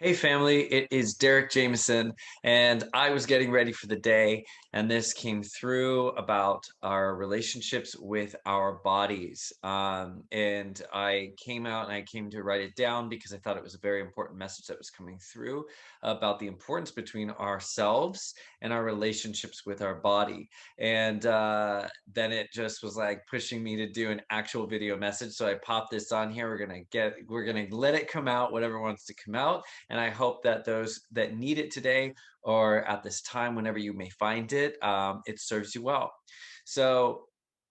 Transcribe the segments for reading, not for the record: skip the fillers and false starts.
Hey family, it is Derek Jameson, and I was getting ready for the day, and this came through about our relationships with our bodies. And I came out and I came to write it down because I thought it was a very important message that was coming through about the importance between ourselves and our relationships with our body. And then it just was like pushing me to do an actual video message. So I popped this on here. We're gonna let it come out, whatever wants to come out. And I hope that those that need it today or at this time, whenever you may find it, it serves you well. So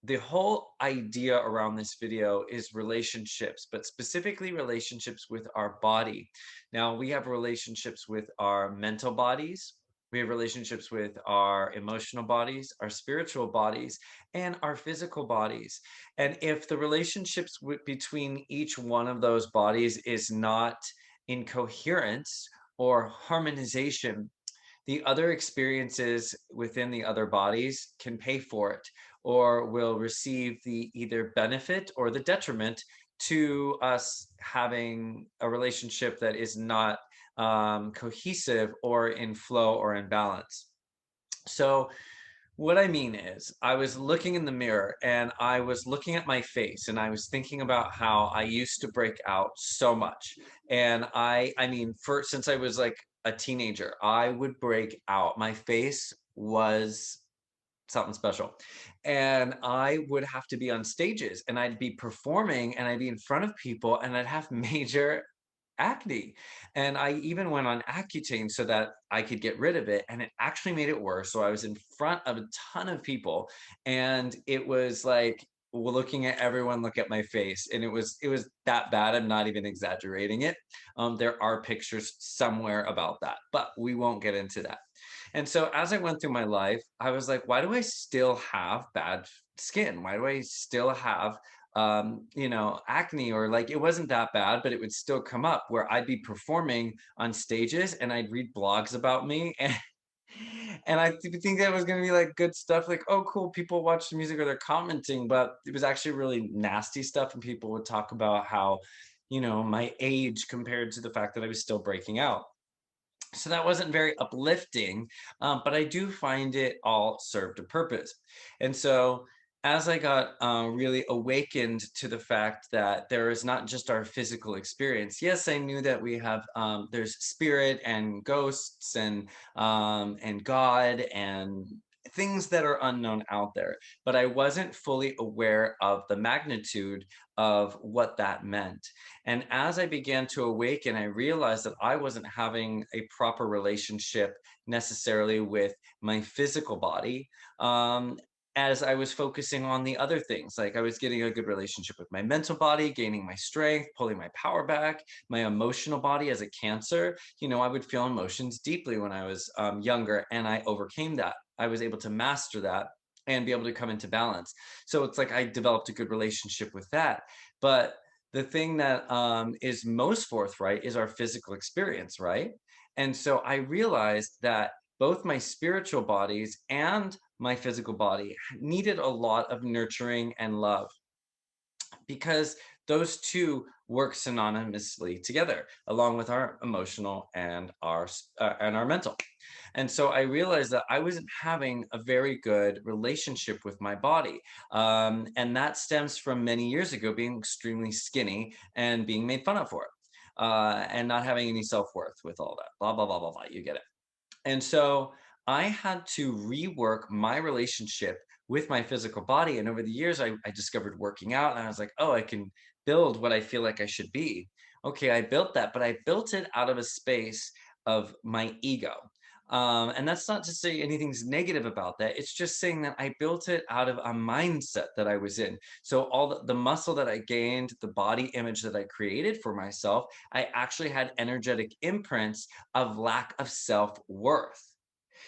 the whole idea around this video is relationships, but specifically relationships with our body. Now, we have relationships with our mental bodies. We have relationships with our emotional bodies, our spiritual bodies, and our physical bodies. And if the relationships between each one of those bodies is not in coherence or harmonization, the other experiences within the other bodies can pay for it or will receive the either benefit or the detriment to us having a relationship that is not cohesive or in flow or in balance. So, what I mean is, I was looking in the mirror and I was looking at my face and I was thinking about how I used to break out so much. And I mean, since I was like a teenager, I would break out. My face was something special. And I would have to be on stages and I'd be performing and I'd be in front of people and I'd have major acne. And I even went on Accutane so that I could get rid of it. And it actually made it worse. So I was in front of a ton of people and it was like, looking at everyone look at my face, and it was that bad. I'm not even exaggerating it. There are pictures somewhere about that, but we won't get into that. And so as I went through my life, I was like, why do I still have bad skin? Why do I still have acne? Or like, it wasn't that bad, but it would still come up where I'd be performing on stages and I'd read blogs about me and I think that was going to be like good stuff, like, oh cool, people watch the music or they're commenting, but it was actually really nasty stuff, and people would talk about how, my age compared to the fact that I was still breaking out. So that wasn't very uplifting, but I do find it all served a purpose. And so as I got really awakened to the fact that there is not just our physical experience. Yes, I knew that we have there's spirit and ghosts and God and things that are unknown out there, but I wasn't fully aware of the magnitude of what that meant. And as I began to awaken, I realized that I wasn't having a proper relationship necessarily with my physical body. As I was focusing on the other things, like I was getting a good relationship with my mental body, gaining my strength, pulling my power back, my emotional body as a cancer. I would feel emotions deeply when I was younger, and I overcame that. I was able to master that and be able to come into balance. So it's like I developed a good relationship with that. But the thing that is most forthright is our physical experience, right? And so I realized that both my spiritual bodies and my physical body needed a lot of nurturing and love, because those two work synonymously together, along with our emotional and our mental. And so I realized that I wasn't having a very good relationship with my body, and that stems from many years ago being extremely skinny and being made fun of for it, and not having any self-worth with all that blah blah blah blah blah, you get it. And so I had to rework my relationship with my physical body. And over the years, I discovered working out, and I was like, oh, I can build what I feel like I should be. Okay, I built that, but I built it out of a space of my ego. And that's not to say anything's negative about that. It's just saying that I built it out of a mindset that I was in. So all the muscle that I gained, the body image that I created for myself, I actually had energetic imprints of lack of self-worth.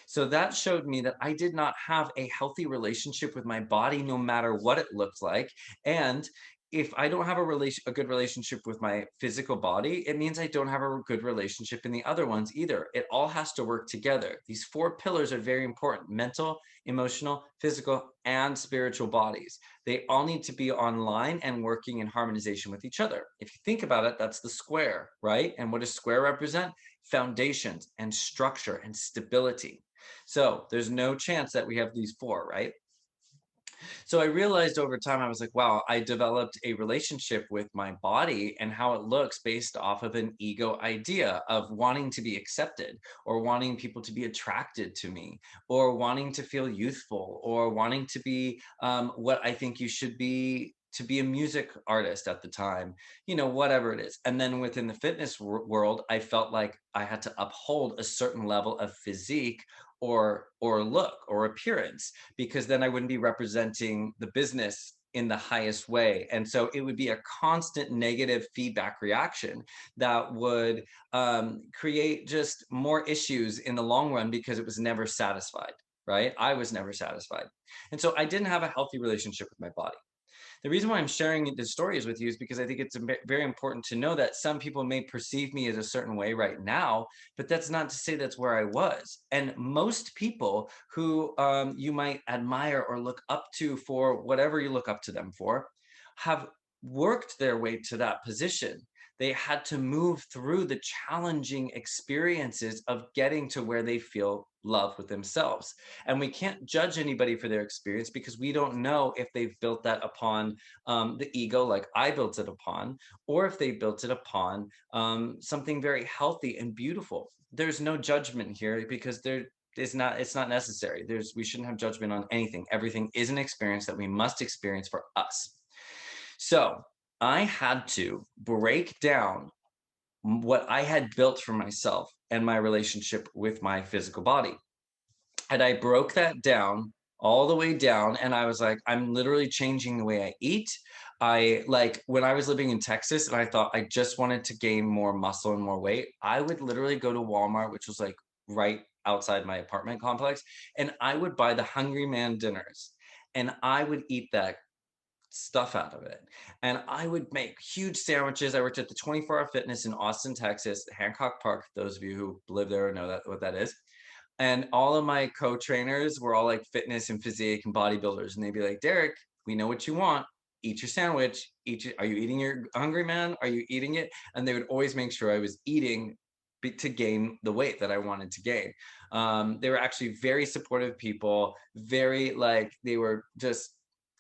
So that showed me that I did not have a healthy relationship with my body, no matter what it looked like. And if I don't have a good relationship with my physical body, it means I don't have a good relationship in the other ones either. It all has to work together. These four pillars are very important: mental, emotional, physical, and spiritual bodies. They all need to be online and working in harmonization with each other. If you think about it, that's the square, right? And what does square represent? Foundations and structure and stability. So there's no chance that we have these four, right? So I realized over time, I was like, wow, I developed a relationship with my body and how it looks based off of an ego idea of wanting to be accepted, or wanting people to be attracted to me, or wanting to feel youthful, or wanting to be what I think you should be to be a music artist at the time, whatever it is. And then within the fitness world, I felt like I had to uphold a certain level of physique or look or appearance, because then I wouldn't be representing the business in the highest way. And so it would be a constant negative feedback reaction that would create just more issues in the long run, because it was never satisfied, right? I was never satisfied. And so I didn't have a healthy relationship with my body. The reason why I'm sharing the stories with you is because I think it's very important to know that some people may perceive me as a certain way right now, but that's not to say that's where I was. And most people who you might admire or look up to for whatever you look up to them for have worked their way to that position. They had to move through the challenging experiences of getting to where they feel love with themselves. And we can't judge anybody for their experience, because we don't know if they've built that upon the ego, like I built it upon, or if they built it upon something very healthy and beautiful. There's no judgment here, because it's not necessary. We shouldn't have judgment on anything. Everything is an experience that we must experience for us. So I had to break down what I had built for myself and my relationship with my physical body. And I broke that down all the way down. And I was like, I'm literally changing the way I eat. I like when I was living in Texas and I thought I just wanted to gain more muscle and more weight, I would literally go to Walmart, which was like right outside my apartment complex, and I would buy the Hungry Man dinners. And I would eat that stuff out of it. And I would make huge sandwiches. I worked at the 24-hour fitness in Austin, Texas, Hancock Park. Those of you who live there know what that is. And all of my co-trainers were all like fitness and physique and bodybuilders. And they'd be like, Derek, we know what you want. Eat your sandwich. Are you eating your Hungry Man? Are you eating it? And they would always make sure I was eating to gain the weight that I wanted to gain. They were actually very supportive people, very like, they were just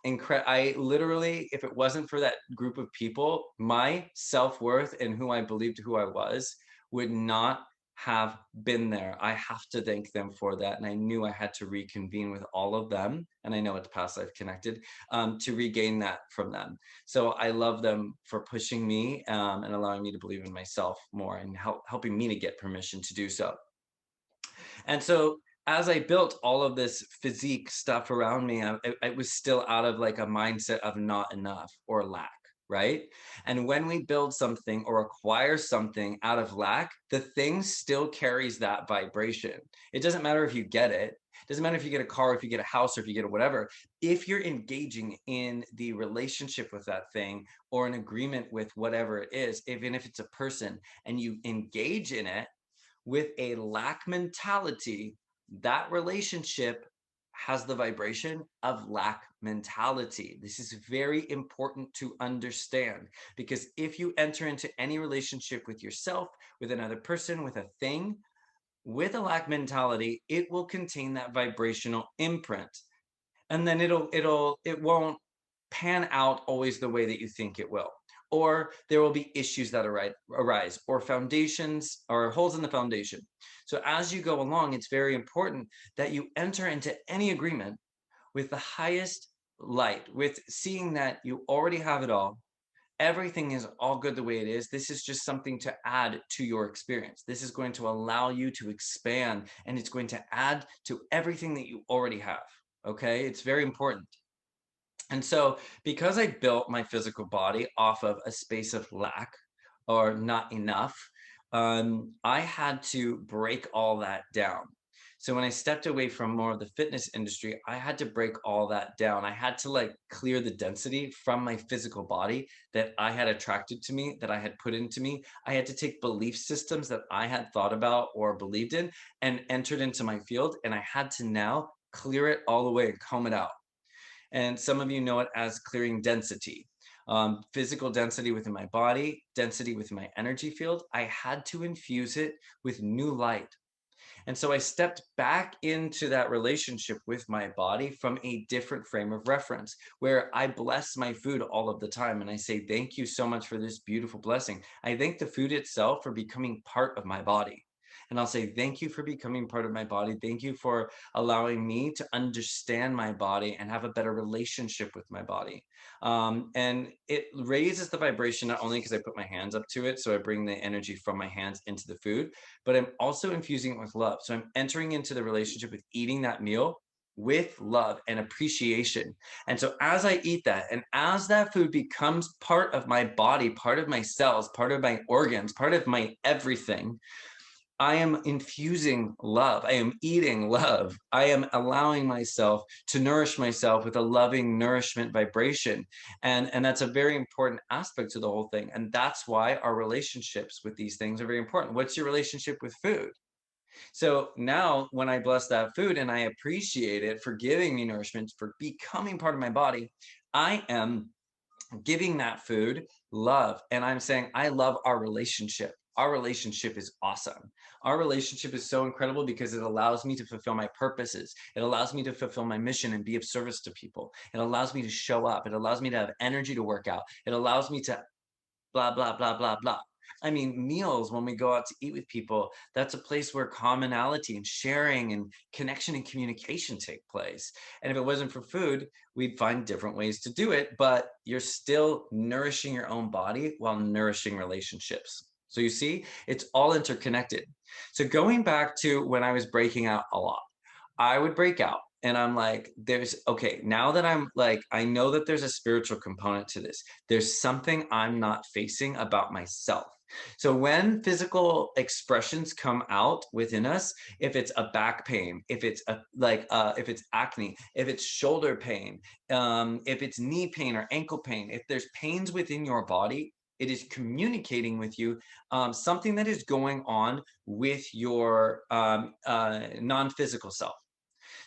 incredible. I literally, if it wasn't for that group of people, my self-worth and who I believed who I was would not have been there. I have to thank them for that. And I knew I had to reconvene with all of them. And I know it's past life connected to regain that from them. So I love them for pushing me and allowing me to believe in myself more, and helping me to get permission to do so. And so as I built all of this physique stuff around me, I was still out of like a mindset of not enough or lack, right? And when we build something or acquire something out of lack, the thing still carries that vibration. It doesn't matter if you get it. It doesn't matter if you get a car, if you get a house, or if you get a whatever. If you're engaging in the relationship with that thing, or an agreement with whatever it is, even if it's a person, and you engage in it with a lack mentality, that relationship has the vibration of lack mentality. This is very important to understand, because if you enter into any relationship with yourself, with another person, with a thing, with a lack mentality, it will contain that vibrational imprint. And then it won't pan out always the way that you think it will, or there will be issues that arise, or foundations or holes in the foundation. So as you go along, it's very important that you enter into any agreement with the highest light, with seeing that you already have it all. Everything is all good the way it is. This is just something to add to your experience. This is going to allow you to expand, and it's going to add to everything that you already have. Okay, it's very important. And so, because I built my physical body off of a space of lack or not enough, I had to break all that down. So when I stepped away from more of the fitness industry, I had to break all that down. I had to like clear the density from my physical body that I had attracted to me, that I had put into me. I had to take belief systems that I had thought about or believed in and entered into my field. And I had to now clear it all away and comb it out. And some of you know it as clearing density. Physical density within my body, density within my energy field. I had to infuse it with new light. And so I stepped back into that relationship with my body from a different frame of reference where I bless my food all of the time. And I say, thank you so much for this beautiful blessing. I thank the food itself for becoming part of my body. And I'll say, thank you for becoming part of my body. Thank you for allowing me to understand my body and have a better relationship with my body. And it raises the vibration not only because I put my hands up to it, so I bring the energy from my hands into the food, but I'm also infusing it with love. So I'm entering into the relationship with eating that meal with love and appreciation. And so as I eat that, and as that food becomes part of my body, part of my cells, part of my organs, part of my everything, I am infusing love. I am eating love. I am allowing myself to nourish myself with a loving nourishment vibration. And that's a very important aspect to the whole thing. And that's why our relationships with these things are very important. What's your relationship with food? So now when I bless that food and I appreciate it for giving me nourishment, for becoming part of my body, I am giving that food love. And I'm saying, I love our relationship. Our relationship is awesome. Our relationship is so incredible because it allows me to fulfill my purposes. It allows me to fulfill my mission and be of service to people. It allows me to show up. It allows me to have energy to work out. It allows me to blah, blah, blah, blah, blah. I mean, meals, when we go out to eat with people, that's a place where commonality and sharing and connection and communication take place. And if it wasn't for food, we'd find different ways to do it, but you're still nourishing your own body while nourishing relationships. So you see, it's all interconnected. So going back to when I was breaking out a lot, I would break out and I'm like, there's okay, now that I'm like, I know that there's a spiritual component to this. There's something I'm not facing about myself. So when physical expressions come out within us, if it's a back pain, if it's a if it's acne, if it's shoulder pain, if it's knee pain or ankle pain, if there's pains within your body, it is communicating with you something that is going on with your non-physical self.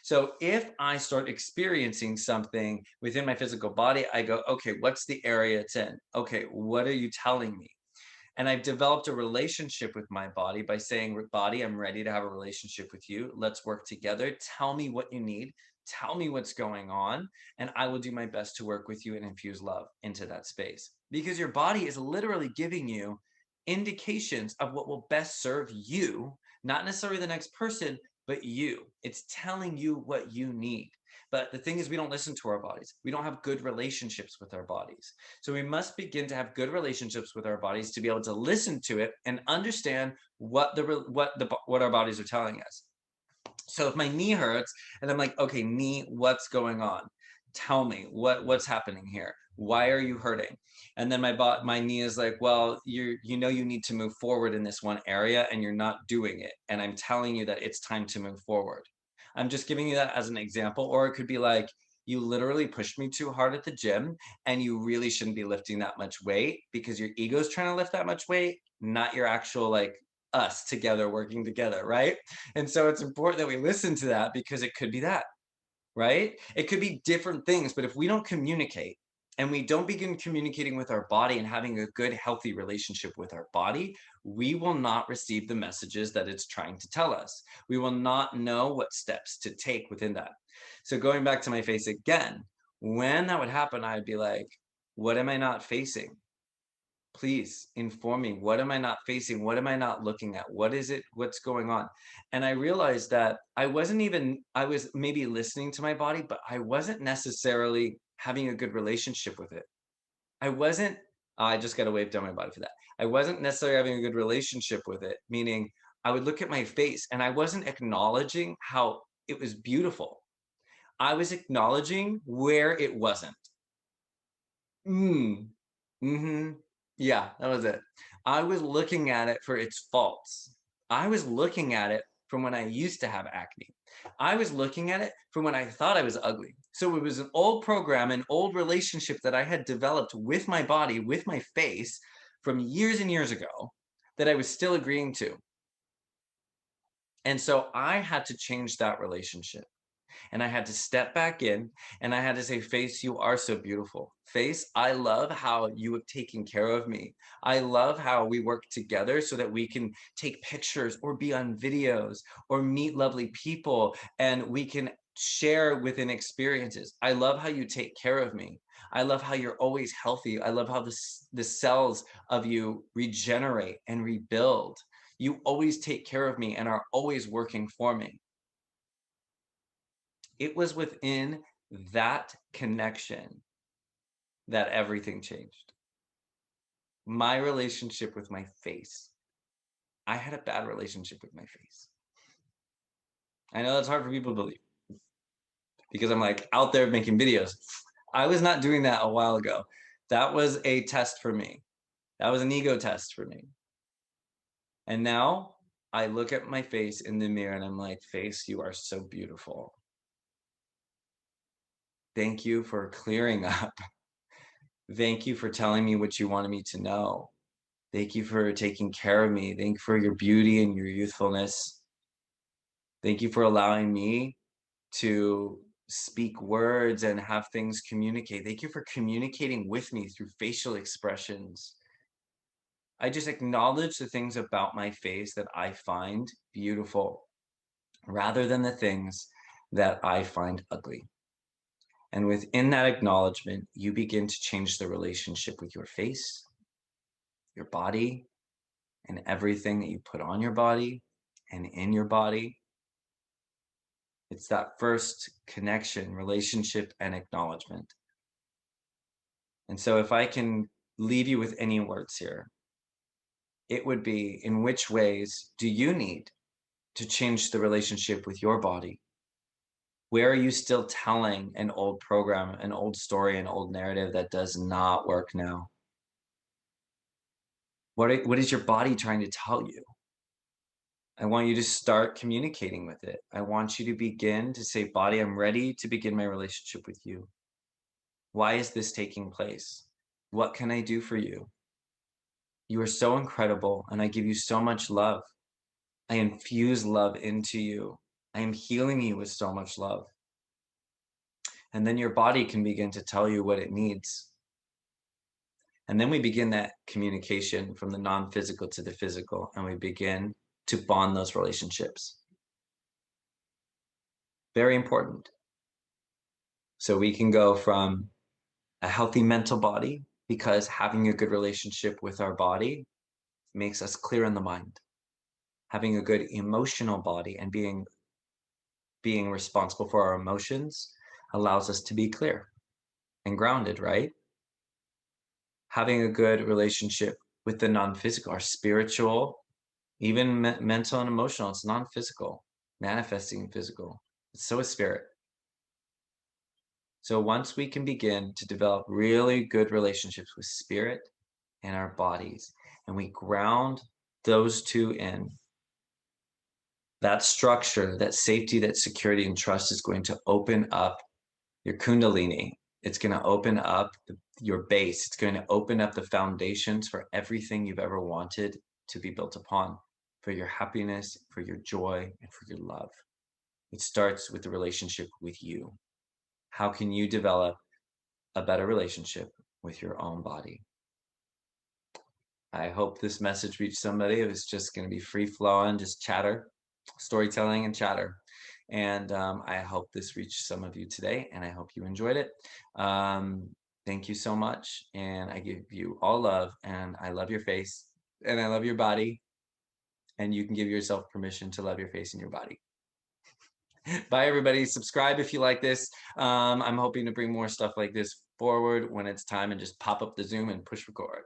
So if I start experiencing something within my physical body, I go, okay, what's the area it's in? Okay, what are you telling me? And I've developed a relationship with my body by saying, body, I'm ready to have a relationship with you. Let's work together. Tell me what you need. Tell me what's going on. And I will do my best to work with you and infuse love into that space. Because your body is literally giving you indications of what will best serve you, not necessarily the next person, but you. It's telling you what you need. But the thing is, we don't listen to our bodies. We don't have good relationships with our bodies. So we must begin to have good relationships with our bodies to be able to listen to it and understand what our bodies are telling us. So if my knee hurts and I'm like, okay, knee, what's going on? Tell me what's happening here. Why are you hurting? And then my knee is like, well, you know you need to move forward in this one area and you're not doing it. And I'm telling you that it's time to move forward. I'm just giving you that as an example. Or it could be like, you literally pushed me too hard at the gym and you really shouldn't be lifting that much weight because your ego's trying to lift that much weight, not your actual like us together working together, right? And so it's important that we listen to that because it could be that, right? It could be different things, but if we don't communicate and we don't begin communicating with our body and having a good, healthy relationship with our body, we will not receive the messages that it's trying to tell us. We will not know what steps to take within that. So going back to my face again, when that would happen, I'd be like, what am I not facing? Please inform me. What am I not facing? What am I not looking at? What is it? What's going on? And I realized that I was maybe listening to my body, but I wasn't necessarily having a good relationship with it. I wasn't, I just got to wave down my body for that. I wasn't necessarily having a good relationship with it, meaning I would look at my face and I wasn't acknowledging how it was beautiful. I was acknowledging where it wasn't. Mm. Mhm. Yeah, that was it. I was looking at it for its faults. I was looking at it from when I used to have acne. I was looking at it from when I thought I was ugly. So it was an old program, an old relationship that I had developed with my body, with my face from years and years ago that I was still agreeing to. And so I had to change that relationship. And I had to step back in and I had to say, Face, you are so beautiful. Face, I love how you have taken care of me. I love how we work together so that we can take pictures or be on videos or meet lovely people and we can share within experiences. I love how you take care of me. I love how you're always healthy. I love how the cells of you regenerate and rebuild. You always take care of me and are always working for me. It was within that connection that everything changed. My relationship with my face. I had a bad relationship with my face. I know that's hard for people to believe because I'm like out there making videos. I was not doing that a while ago. That was a test for me. That was an ego test for me. And now I look at my face in the mirror and I'm like, Face, you are so beautiful. Thank you for clearing up. Thank you for telling me what you wanted me to know. Thank you for taking care of me. Thank you for your beauty and your youthfulness. Thank you for allowing me to speak words and have things communicate. Thank you for communicating with me through facial expressions. I just acknowledge the things about my face that I find beautiful rather than the things that I find ugly. And within that acknowledgement, you begin to change the relationship with your face, your body, and everything that you put on your body and in your body. It's that first connection, relationship, and acknowledgement. And so, if I can leave you with any words here, it would be, in which ways do you need to change the relationship with your body? Where are you still telling an old program, an old story, an old narrative that does not work now? What is your body trying to tell you? I want you to start communicating with it. I want you to begin to say, Body, I'm ready to begin my relationship with you. Why is this taking place? What can I do for you? You are so incredible, and I give you so much love. I infuse love into you. I am healing you with so much love. And then your body can begin to tell you what it needs. And then we begin that communication from the non physical to the physical, and we begin to bond those relationships. Very important. So we can go from a healthy mental body because having a good relationship with our body makes us clear in the mind. Having a good emotional body and being responsible for our emotions allows us to be clear and grounded, right? Having a good relationship with the non-physical, our spiritual, even mental and emotional, it's non-physical, manifesting physical. It's so is spirit. So once we can begin to develop really good relationships with spirit and our bodies, and we ground those two in, that structure, that safety, that security and trust is going to open up your kundalini. It's going to open up your base. It's going to open up the foundations for everything you've ever wanted to be built upon, for your happiness, for your joy, and for your love. It starts with the relationship with you. How can you develop a better relationship with your own body? I hope this message reached somebody. It was just going to be free flowing, just chatter, storytelling, and chatter. And I hope this reached some of you today, and I hope you enjoyed it. Thank you so much. And I give you all love, and I love your face, and I love your body. And you can give yourself permission to love your face and your body. Bye, everybody. Subscribe if you like this. I'm hoping to bring more stuff like this forward when it's time and just pop up the Zoom and push record.